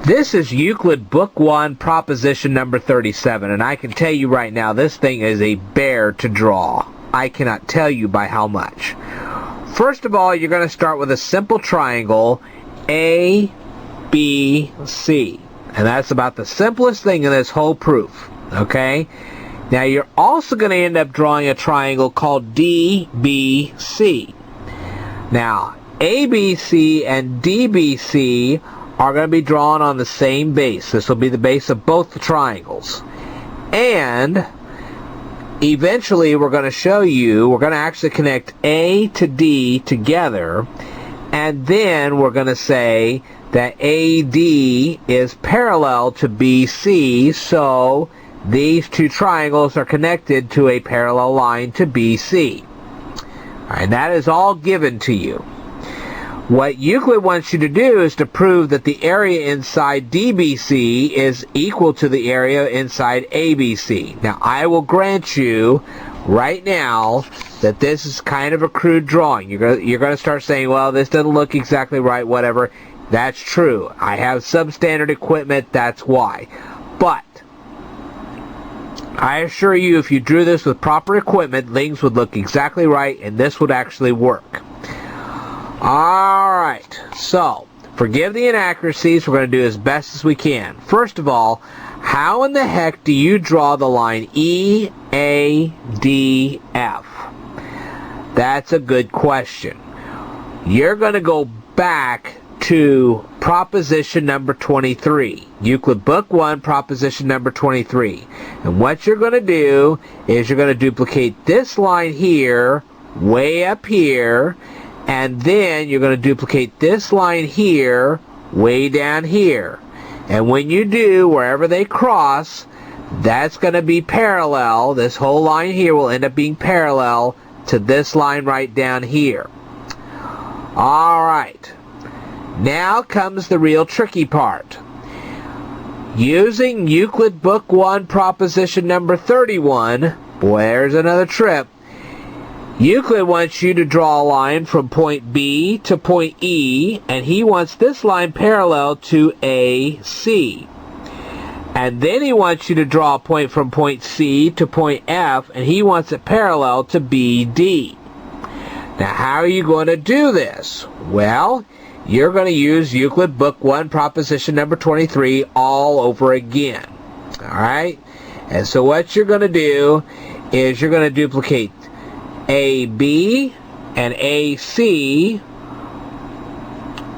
This is Euclid Book 1, proposition number 37, and I can tell you right now, this thing is a bear to draw. I cannot tell you by how much. First of all, you're going to start with a simple triangle, A, B, C. And that's about the simplest thing in this whole proof, okay? Now, you're also going to end up drawing a triangle called DBC. Now, ABC and DBC are going to be drawn on the same base. This will be the base of both the triangles. And eventually we're going to show you, we're going to actually connect A to D together, and then we're going to say that AD is parallel to BC, so these two triangles are connected to a parallel line to BC. And that is all given to you. What Euclid wants you to do is to prove that the area inside DBC is equal to the area inside ABC. Now, I will grant you right now that this is kind of a crude drawing. You're going to start saying, well, this doesn't look exactly right, whatever. That's true. I have substandard equipment, that's why. But I assure you, if you drew this with proper equipment, things would look exactly right, and this would actually work. Alright, so, forgive the inaccuracies, we're going to do as best as we can. First of all, how in the heck do you draw the line EADF? That's a good question. You're going to go back to proposition number 23. Euclid Book 1, proposition number 23. And what you're going to do is you're going to duplicate this line here, way up here, and then you're going to duplicate this line here, way down here. And when you do, wherever they cross, that's going to be parallel. This whole line here will end up being parallel to this line right down here. Alright. Now comes the real tricky part. Using Euclid Book 1, proposition number 31, boy, there's another trip. Euclid wants you to draw a line from point B to point E, and he wants this line parallel to AC. And then he wants you to draw a point from point C to point F, and he wants it parallel to BD. Now, how are you going to do this? Well, you're going to use Euclid Book 1, proposition number 23 all over again. Alright? And so what you're going to do is you're going to duplicate AB and AC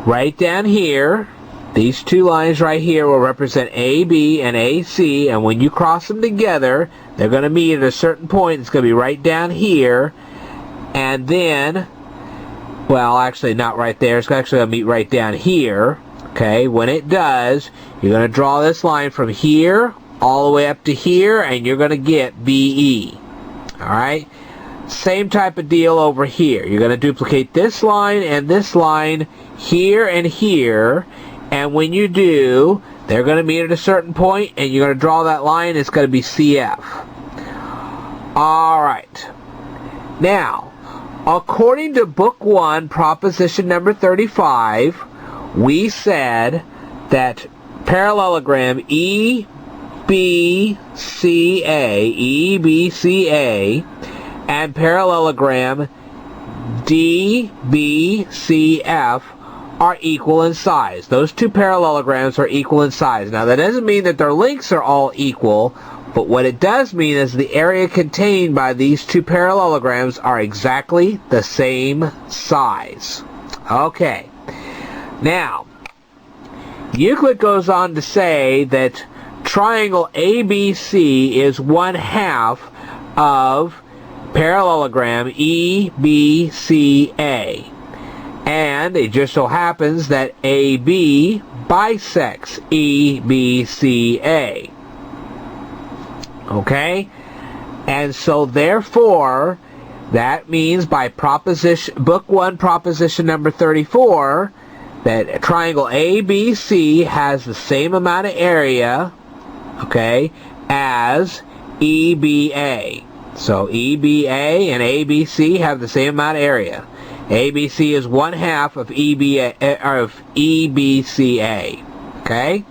right down here. These two lines right here will represent AB and AC, and when you cross them together, they're going to meet at a certain point. It's going to be right down here, and then, well, actually not right there. It's actually going to meet right down here. Okay, when it does, you're going to draw this line from here all the way up to here, and you're going to get BE. Alright? Same type of deal over here. You're going to duplicate this line and this line here and here, and when you do, they're going to meet at a certain point, and you're going to draw that line. It's going to be CF. Alright. Now, according to Book 1, proposition number 35, we said that parallelogram EBCA and parallelogram DBCF are equal in size. Those two parallelograms are equal in size. Now, that doesn't mean that their lengths are all equal, but what it does mean is the area contained by these two parallelograms are exactly the same size. Okay. Now, Euclid goes on to say that triangle ABC is 1/2 of parallelogram EBCA. And it just so happens that AB bisects EBCA. Okay? And so therefore, that means by Book 1, proposition number 34, that triangle ABC has the same amount of area, okay, as EBA. So EBA and ABC have the same amount of area. ABC is 1/2 of EBCA. Okay?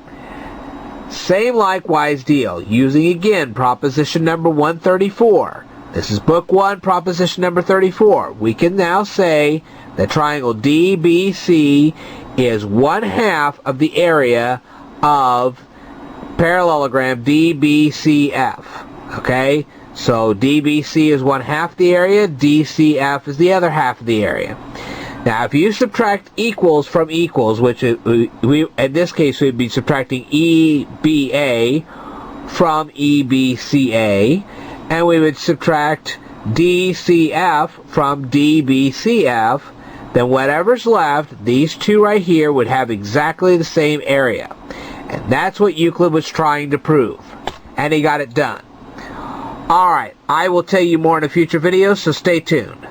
Same likewise deal, using again proposition number 134. This is book 1, proposition number 34. We can now say that triangle DBC is 1/2 of the area of parallelogram DBCF. Okay? So DBC is 1/2 the area, DCF is the other half of the area. Now, if you subtract equals from equals, which we in this case we'd be subtracting EBA from EBCA, and we would subtract DCF from DBCF, then whatever's left, these two right here, would have exactly the same area. And that's what Euclid was trying to prove. And he got it done. Alright, I will tell you more in a future video, so stay tuned.